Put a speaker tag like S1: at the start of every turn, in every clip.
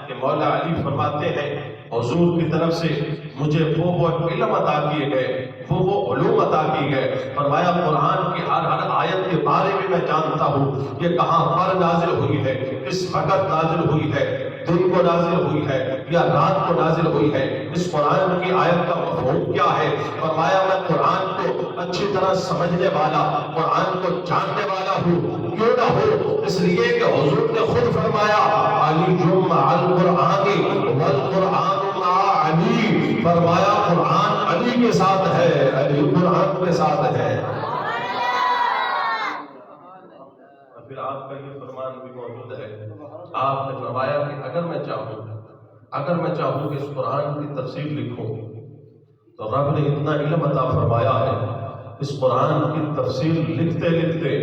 S1: کہ مولا علی فرماتے ہیں حضور کی طرف سے مجھے وہ علم عطا کیے گئے، وہ علوم عطا کیے گئے۔ فرمایا قرآن کی ہر آیت کے بارے میں میں جانتا ہوں یہ کہاں پر نازل ہوئی ہے، کس وقت نازل ہوئی ہے، دن کو نازل ہوئی ہے یا رات کو نازل ہوئی ہے، اس قرآن کی آیت کا مفہوم کیا ہے۔ فرمایا میں قرآن کو اچھی طرح سمجھنے والا، قرآن کو جاننے والا ہوں، کیوں نہ ہو، اس لیے کہ حضور نے خود فرمایا علی مع القرآن والقرآن مع علی، فرمایا قرآن علی کے ساتھ ہے، علی قرآن کے ساتھ ہے۔ پھر آپ کا یہ فرمان بھی موجود ہے، آپ نے فرمایا کہ اگر میں چاہوں کہ اس قرآن کی تفسیر لکھوں تو رب نے اتنا علم عطا فرمایا ہے، اس قرآن کی تفسیر لکھتے لکھتے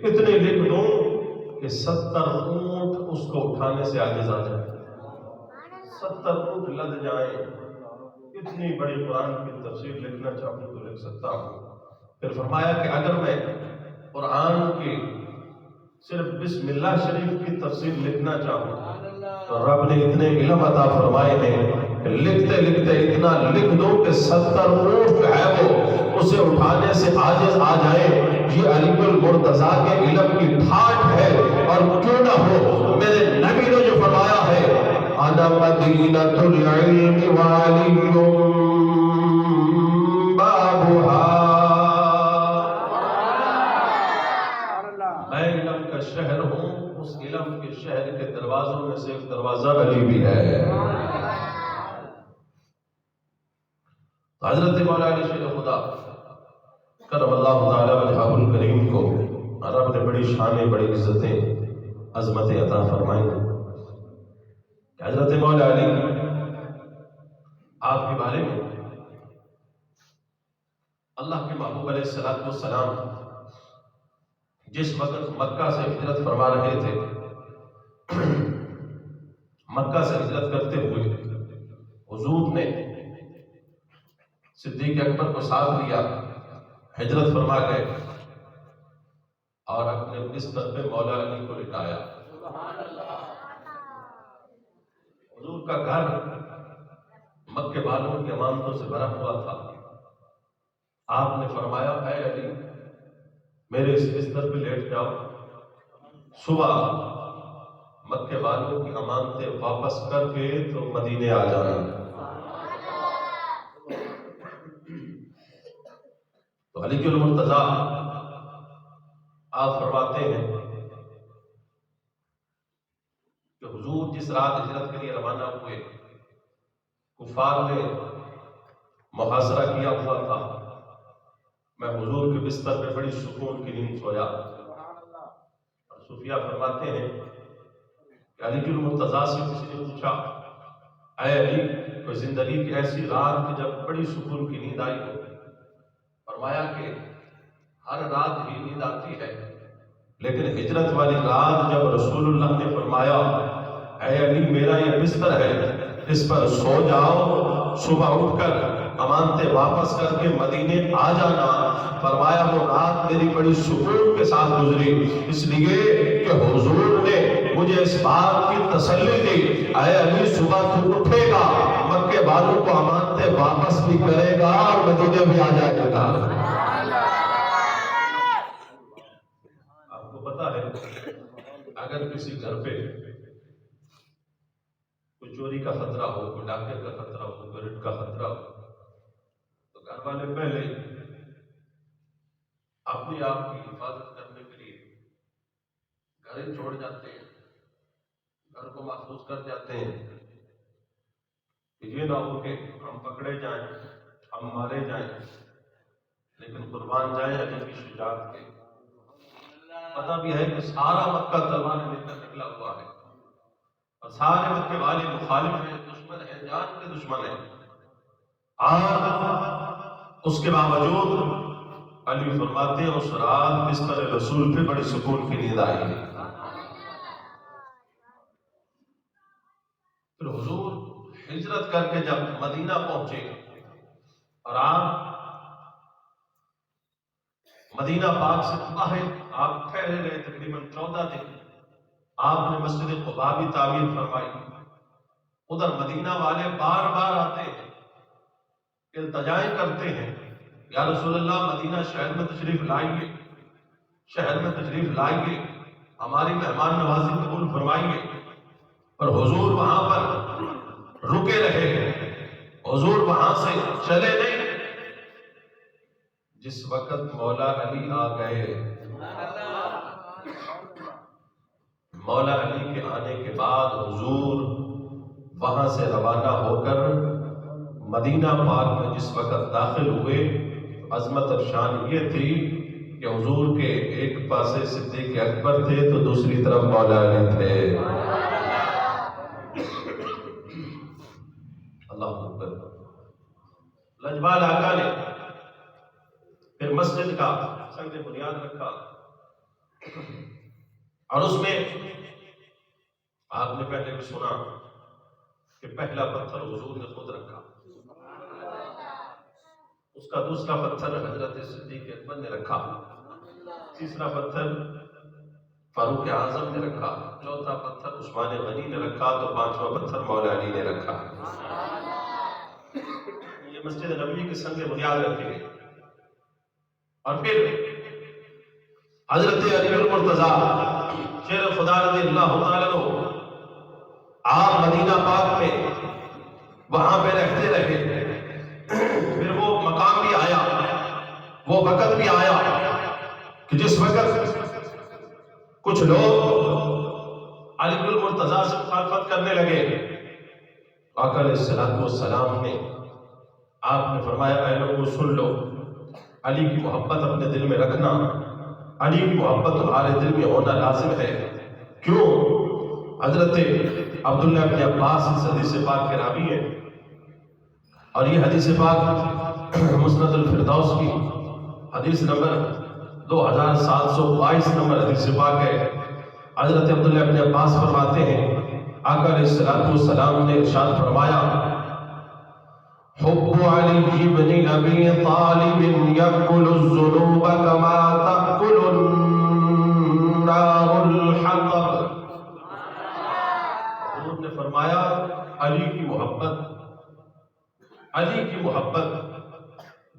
S1: اتنے لکھ دوں کہ 70 اونٹ اس کو اٹھانے سے عاجز آ جائیں، 70 اونٹ لد جائیں، اتنی بڑی قرآن کی تفسیر لکھنا چاہوں تو لکھ سکتا ہوں۔ پھر فرمایا کہ اگر میں قرآن کی صرف بسم اللہ شریف کی تفسیر لکھنا چاہوں تو رب نے اتنے علم عطا فرمائے ہیں کہ لکھتے لکھتے اتنا لکھ دو کہ 70 اونٹ ہے وہ اسے اٹھانے سے عاجز آ جائے۔ یہ علی المرتضیٰ کے علم کی ٹھاٹھ ہے، اور کیوں نہ ہو، میرے نبی نے جو فرمایا ہے انا مدینۃ العلم وعلی بابھا، میں علم کا شہر ہوں، اس علم کے شہر کے دروازوں میں سے ایک دروازہ علی بھی ہے۔ حضرت مولا علی شیخ خدا کرم اللہ تعالیٰ وجہہ الکریم کو رب نے بڑی شانیں، بڑی عزتیں، عظمتیں عطا فرمائی۔ حضرت مولا علی آپ کے بارے میں اللہ کے محبوب علیہ السلام جس وقت مکہ سے ہجرت فرما رہے تھے، مکہ سے ہجرت کرتے ہوئے حضور نے صدیق اکبر کو ساتھ لیا، ہجرت فرما گئے اور اپنے بستر پہ مولا علی کو لٹایا۔ حضور کا گھر مکے والوں کی امانتوں سے بھرا ہوا تھا۔ آپ نے فرمایا اے علی میرے اس بستر پہ لیٹ جاؤ، صبح مکے والوں کی امانتیں واپس کر کے تو مدینے آ جانا۔ تو علی المرتضیٰ آپ فرماتے ہیں کہ حضور جس رات ہجرت کے لیے روانہ ہوئے، کفار نے محاصرہ کیا ہوا تھا، میں حضور کے بستر پہ بڑی سکون کی نیند سویا۔ اور صوفیہ فرماتے ہیں کہ علی المرتضیٰ سے کسی نے پوچھا اے علی کوئی زندگی کی ایسی رات کہ جب بڑی سکون کی نیند آئی ہو؟ فرمایا کہ ہر رات ہی نیند آتی ہے، لیکن ہجرت والی رات جب رسول اللہ نے فرمایا اے علی میرا یہ بستر ہے، اس پر سو جاؤ، صبح اٹھ کر امانتیں واپس کر کے مدینے آ جانا، فرمایا وہ رات میری بڑی سکون کے ساتھ گزری، اس لیے کہ حضور نے مجھے اس بات کی تسلی دی اے علی صبح تو اٹھے گا، مکے والوں کو امانتیں واپس بھی کرے گا اور مدینے بھی آ جائے گا۔ آپ کو پتا ہے اگر کسی گھر پہ کوئی چوری کا خطرہ ہو، کوئی ڈاکے کا خطرہ ہو، کوئی لوٹ کا خطرہ ہو، تو گھر والے پہلے اپنی آپ کی حفاظت کرنے کے لیے گھر ہی چھوڑ جاتے ہیں، گھر کو محفوظ کر جاتے ہیں کہ یہ نہ ہو کہ ہم پکڑے جائیں، ہم مارے جائیں، لیکن قربان جائیں علی کی شجاعت کے۔ پتہ بھی ہے کہ سارا مکہ تلواریں لے کر نکلا ہوا ہے اور سارے مکے والے مخالف ہیں، دشمن ہیں، جان کے دشمن ہیں، اور اس کے باوجود علی فرماتے ہیں اس رات بستر رسول پہ بڑی سکون کی نیند آئی۔ پھر حضور ہجرت کر کے جب مدینہ پہنچے اور آپ مدینہ پاک سے باہر آپ ٹھہرے رہے تقریباً 14 دن، آپ نے مسجد قباء بھی تعمیر فرمائی، ادھر مدینہ والے بار بار آتے ہیں، التجائیں کرتے ہیں، یا رسول اللہ مدینہ شہر میں تشریف لائیے، شہر میں تشریف لائیے، ہماری مہمان نوازی قبول فرمائیے۔ پر حضور وہاں پر رکے رہے، حضور وہاں سے چلے نہیں۔ جس وقت مولا علی آ گئے، مولا علی کے آنے کے بعد حضور وہاں سے روانہ ہو کر مدینہ پاک میں جس وقت داخل ہوئے، عظمت اور شان یہ تھی کہ حضور کے ایک پاسے صدیق اکبر تھے تو دوسری طرف مولا علی تھے۔ اللہ اکبر۔ لجپال آقا نے پھر مسجد کا سنگ بنیاد رکھا، اور اس میں آپ نے پہلے بھی سنا کہ پہلا پتھر حضور نے خود رکھا، اس کا دوسرا پتھر حضرت صدیق اکبر نے رکھا، تیسرا پتھر فاروق اعظم نے رکھا، چوتھا پتھر عثمان غنی نے رکھا، تو پانچواں پتھر مولا علی نے رکھا۔ یہ مسجد نبوی کے سنگ بنیاد رکھی گئی۔ اور پھر حضرت علی المرتضیٰ شیر خدا رضی اللہ تعالیٰ عنہ آپ مدینہ پاک میں وہاں پہ رہتے رہے۔ پھر وہ مقام بھی آیا، وہ وقت بھی آیا کہ جس وقت کچھ لوگ علی المرتضیٰ سے مخالفت کرنے لگے، آقا علیہ الصلوۃ والسلام نے آپ نے فرمایا اے لوگوں سن لو، علی کی محبت اپنے دل میں رکھنا، علی کی محبت تمہارے دل میں ہونا لازم ہے۔ کیوں؟ حضرت عبداللہ بن عباس اس حدیث پاک کے راوی ہیں، اور یہ حدیث پاک مسند الفردوس کی حدیث نمبر 2722 نمبر حدیث پاک ہے۔ حضرت عبداللہ بن عباس فرماتے ہیں آقا علیہ الصلوۃ والسلام نے ارشاد فرمایا حب علی بن ابی طالب یأکل الذنوب کما تأکل النار الحطب۔ حضور نے فرمایا علی کی محبت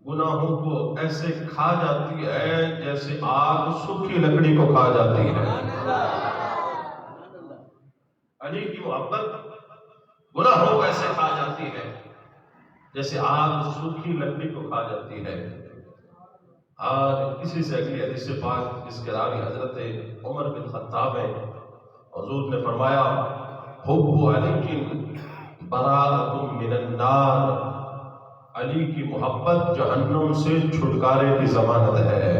S1: گناہوں کو ایسے کھا جاتی ہے جیسے آگ سوکھی لکڑی کو کھا جاتی ہے۔ علی کی محبت گناہوں کو ایسے کھا جاتی ہے جیسے آگ سوکھی لکڑی کو کھا جاتی ہے۔ اور اسی سے اگلی حدیث پاک جس کے راوی حضرت عمر بن خطاب ہیں، حضور نے فرمایا حب علی براءۃ من النار، علی کی محبت جہنم سے چھٹکارے کی ضمانت ہے۔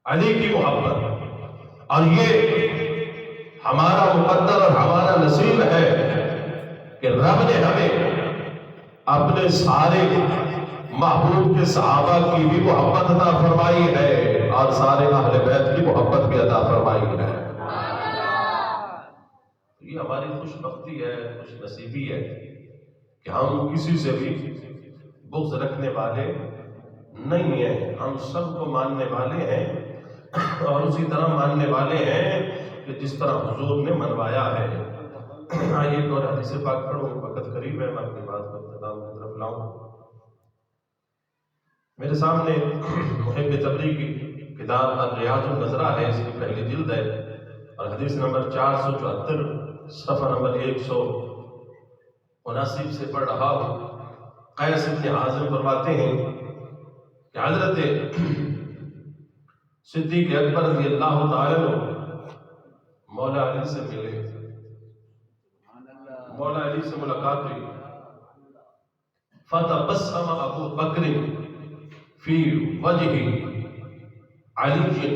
S1: علی کی محبت، اور یہ ہمارا مقدر اور ہمارا نصیب ہے کہ رب نے ہمیں اپنے سارے محبوب کے صحابہ کی بھی محبت عطا فرمائی ہے اور سارے اہل بیت کی محبت بھی عطا فرمائی ہے۔ یہ ہماری خوش بختی ہے، خوش نصیبی ہے کہ ہم کسی سے بھی بغض رکھنے والے نہیں ہیں، ہم سب کو ماننے والے ہیں اور اسی طرح ماننے والے ہیں کہ جس طرح حضور نے منوایا ہے۔ آئیے ایک اور حدیث پاک پڑھوں، وقت قریب ہے، میں اپنی بات کو اختتام کی طرف لاؤں۔ میرے سامنے محب تبریغ کی کتاب الریاض النظرہ ہے، اس کی پہلی جلد ہے، اور حدیث نمبر 474 صفحہ نمبر 179 سے پڑھ رہا ہوں۔ قیس بن عازم فرماتے ہیں کہ حضرت صدیق اکبر رضی اللہ تعالیٰ عنہ مولا علی سے ملے، مولا علی سے ملاقات ہوئی۔ فتبسم ابو بکر فی وجہ علی،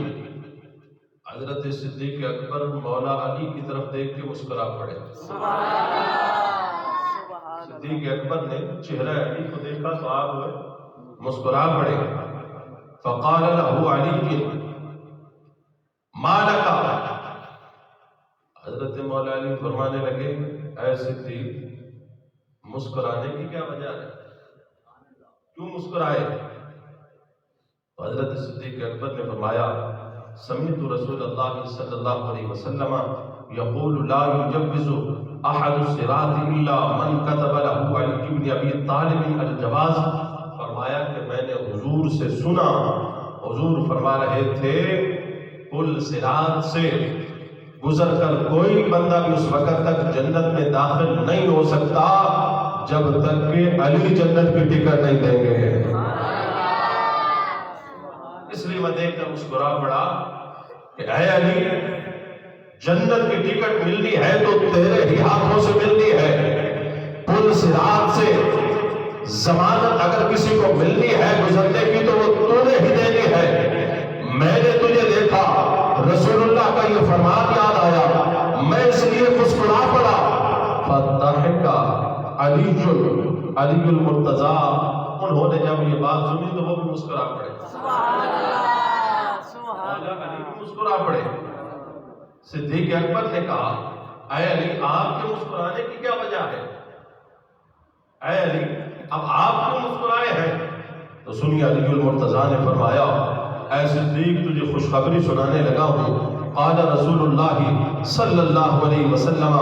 S1: حضرت صدیق اکبر مولا علی کی طرف دیکھ کے مسکرا پڑے۔ صدیق اکبر نے چہرہ علی کو دیکھا تو آپ مسکرا پڑے۔ فقال له علی ما لک، حضرت مولا علی فرمانے لگے اے صدیق مسکرانے کی کیا وجہ ہے، کیوں مسکرائے؟ تو حضرت صدیق اکبر نے فرمایا سمعت رسول اللہ صلی اللہ علیہ وسلم یقول لا یجوز احد الصراط الا من كتب له علی بن ابی طالب الجواز. فرمایا کہ میں نے حضور سے سنا، حضور فرما رہے تھے پل صراط سے گزر کر کوئی بندہ بھی اس وقت تک جنت میں داخل نہیں ہو سکتا جب تک کہ علی جنت کی ٹکٹ نہیں دیں گے. اس لیے میں دیکھ کر مسکرا پڑا کہ اے علی، جنت کی ٹکٹ ملنی ہے تو تیرے ہی ہاتھوں سے ملنی ہے. پل صراط سے ضمانت اگر کسی کو ملنی ہے گزرنے کی تو وہ تو نے ہی دینی ہے. میں نے تجھے دیکھا، رسول اللہ کا یہ فرمان یاد آیا، میں اس لیے مسکرا پڑا. فضحک علی المرتضیٰ، انہوں نے جب یہ بات سنی تو وہ بھی مسکرا پڑے. سبحان اللہ، سبحان اللہ، علی بھی مسکرا پڑے. صدیق اکبر نے کہا اے علی، آپ کے مسکرانے کی کیا وجہ ہے؟ اے علی، اب آپ کو مسکرائے ہیں تو سنیے. علی المرتضیٰ نے فرمایا اے صدیق، تجھے خوشخبری سنانے لگا ہوں. قال رسول اللہ صلی اللہ علیہ وسلم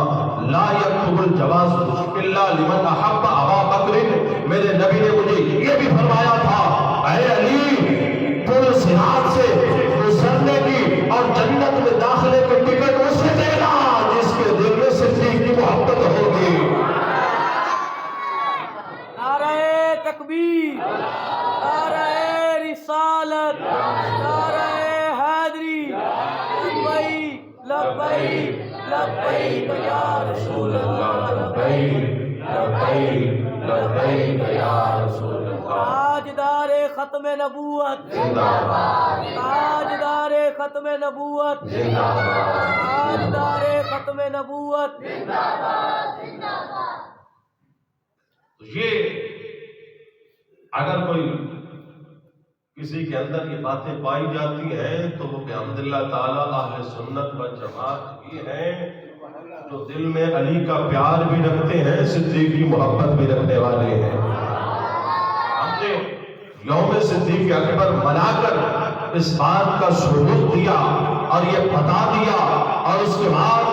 S1: لا یکتب الجواز الا لمن احب ابا بکر. میرے نبی نے مجھے یہ بھی فرمایا تھا اے علی، پل صراط سے گزرنے کی اور جنت میں داخلے کے ٹکٹ اسے دینا جس کے دل میں صدیق کی محبت ہوگی.
S2: نعرہ تکبیر، نعرہ رسالت، نعرہ حیدری، لبیک لبیک لبیک یا رسول اللہ، لبیک لبیک لبیک یا رسول اللہ. تاجدار ختم نبوت زندہ باد، تاجدار ختم نبوت زندہ باد، تاجدار ختم نبوت زندہ باد، زندہ باد.
S1: یہ اگر کوئی کسی کے اندر یہ باتیں پائی جاتی ہیں تو وہ بحمداللہ تعالیٰ اہل سنت و جماعت ہی ہیں جو دل میں علی کا پیار بھی رکھتے ہیں، صدیق کی محبت بھی رکھنے والے ہیں. ہم نے یوم صدیق اکبر منا کر اس بات کا ثبوت دیا اور یہ بتا دیا، اور اس کے بعد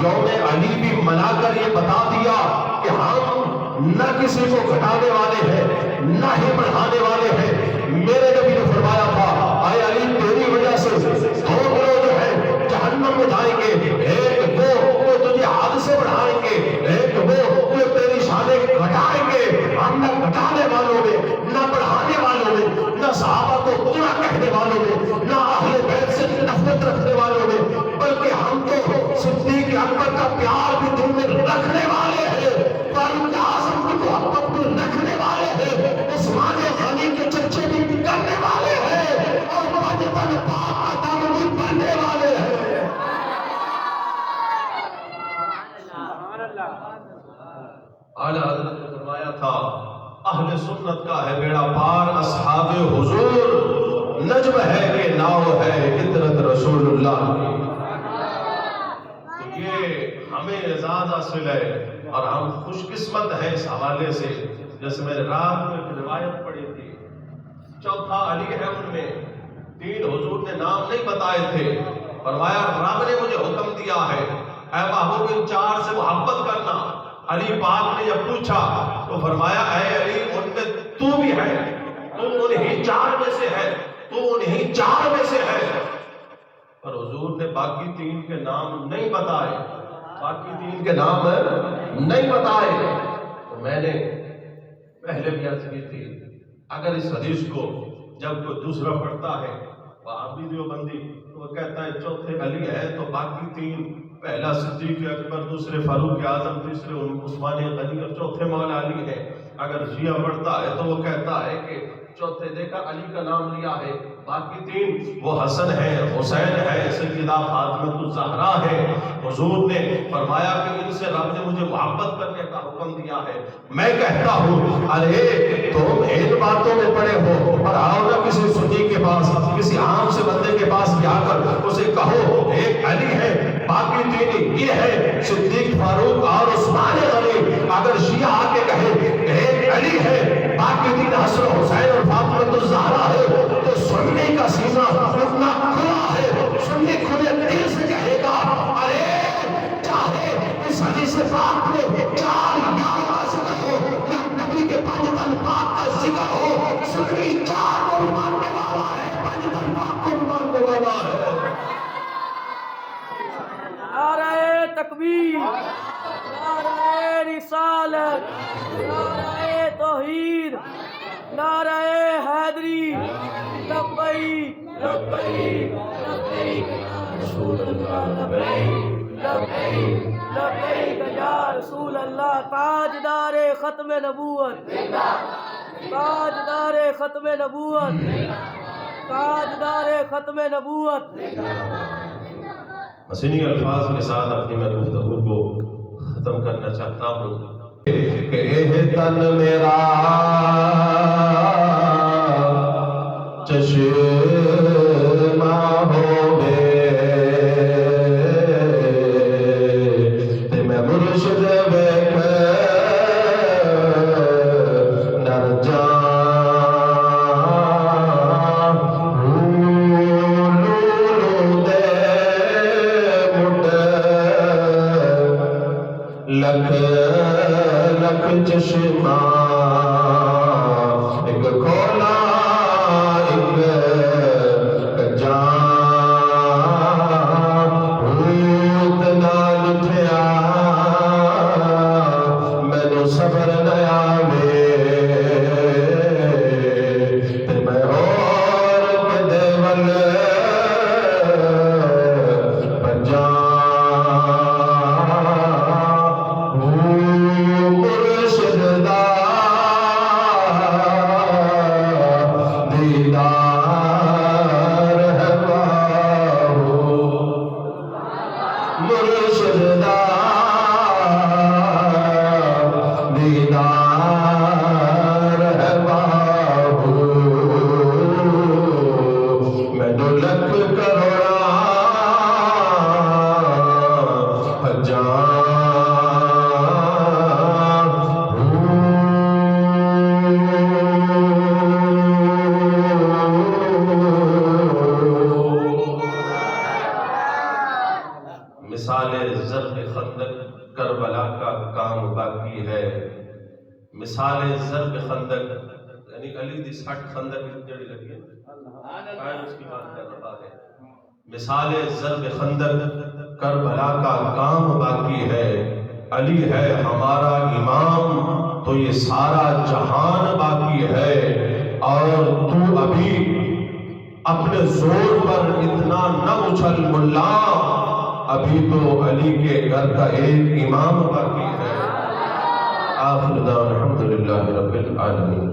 S1: یوم علی بھی منا کر یہ بتا دیا کہ ہم نہ کسی کو گھٹانے والے ہیں نہ ہی بڑھانے والے ہیں. میرے نبی نے فرمایا تھا اے علی، تیری وجہ سے دو گروہ جو ہیں جہنم میں جائیں گے، ایک وہ تجھے حد سے بڑھائیں گے، ایک وہ تیری شانیں گھٹائیں گے. ہم نہ گھٹانے والوں میں، نہ بڑھانے والوں میں، نہ صحابہ کو برا کہنے والوں میں، نہ اہل بیت سے نفرت رکھنے والوں میں، بلکہ ہم تو صدیق اکبر کا پیار بھی دل میں رکھنے والے ہیں، فاروق اعظم کی محبت بھی رکھنے والے ہیں، عثمان غنی کے چرچے بھی کرنے والے ہیں، اور واجبان پاک آتا بھی بننے والے ہیں. اعلیٰ حضرت نے فرمایا تھا اہل سنت کا ہے بیڑا پار، اصحاب حضور نجم ہے کہ ناؤ ہے عطرت رسول اللہ. تو یہ ہمیں اعزاز حاصل ہے اور ہم خوش قسمت ہیں اس حوالے سے. جیسے میں نے رات میں ایک روایت پڑھی تھی، چوتھا علی ہے ان میں، تین حضور نے نام نہیں بتائے تھے. فرمایا رب نے مجھے حکم دیا ہے اے محبوب ان چار سے محبت کرنا. علی پاک نے جب پوچھا تو فرمایا اے علی، ان میں تو بھی ہے، تو انہی چار میں سے ہے، تو انہی چار میں سے ہے. پر حضور نے باقی تین کے نام نہیں بتائے، باقی تین کے نام نہیں بتائے. تو میں نے پہلے بھی عرض کی تھی، اگر اس حدیث کو جب کوئی دوسرا پڑھتا ہے وہابی دیوبندی تو وہ کہتا ہے چوتھے علی ہے تو باقی تین، پہلا صدیق اکبر، دوسرے فاروق اعظم، تیسرے عثمان غنی اور چوتھے مولا علی ہے. اگر شیعہ پڑھتا ہے تو وہ کہتا ہے کہ چوتھے دیکھا علی کا نام لیا ہے، باقی تین وہ حسن ہے، حسین ہے، سیدہ فاطمہ الزہرا ہے. حضور نے فرمایا کہ ان سے رب نے مجھے محبت کرنے کا حکم دیا ہے. میں کہتا ہوں ارے تم ان باتوں میں پڑے ہو اور آؤ نہ کسی سنی کے پاس، کسی عام سے بندے کے پاس جا کر اسے کہو ایک علی ہے، باقی تین یہ ہے صدیق، فاروق اور عثمان غنی. اگر شیعہ آ کے کہے ایک علی ہے، باقی تین حسن، حسین اور فاطمہ الزہرا ہے، تو سننے کا سینہ اتنا کھلا ہے، سننے کھلے دل سے کہے گا ارے
S3: حدیث پاک میں 4 نام کا ذکر ہو، نبی کے پنجتن پاک کا ذکر ہو، سنی 4 کو ماننے والا ہے، پنجتن پاک کو ماننے والا ہے۔
S2: نعرہ تکبیر، نعرہ رسالت، نعرہ توحید، نعرہ حیدری، لبیک لبیک لبیک یا رسول اللہ، لبیک لبیک لبیک یا رسول اللہ۔ تاجدار ختم نبوت، تاجدار ختم نبوت، تاجدار ختم نبوت۔
S1: حسینی الفاظ کے ساتھ اپنی میں گفتگو کو ختم کرنا چاہتا ہوں کہ اے تن میرا چشمہ ہوے تے میں مرشد ویکھ نر جان لولو دے مٹ لکھ لکھ چشمہ ایک کھولا ایک جان روت نال اٹھیا مینوں صبر نہ آوے تے میں ہور کدے ول پجاں مرشد دا دیدار ہے باہو، مرشد دا دیدار ہے باہو، مینوں لکھ کروڑاں مثال ضرب خندق کربلا کا کام باقی ہے، مثال ضرب خندق یعنی علی دی 60 خندق جڑی لگی ہے آج اس کی بات کر رہا ہے۔ مثال ضرب خندق کربلا کا کام باقی ہے، علی ہے ہمارا امام تو یہ سارا جہان باقی ہے، اور تو ابھی اپنے زور پر اتنا نہ اچھل ملا، ابھی تو علی کے گھر کا ایک امام باقی ہے۔ آخر دعوانا الحمدللہ رب العالمین۔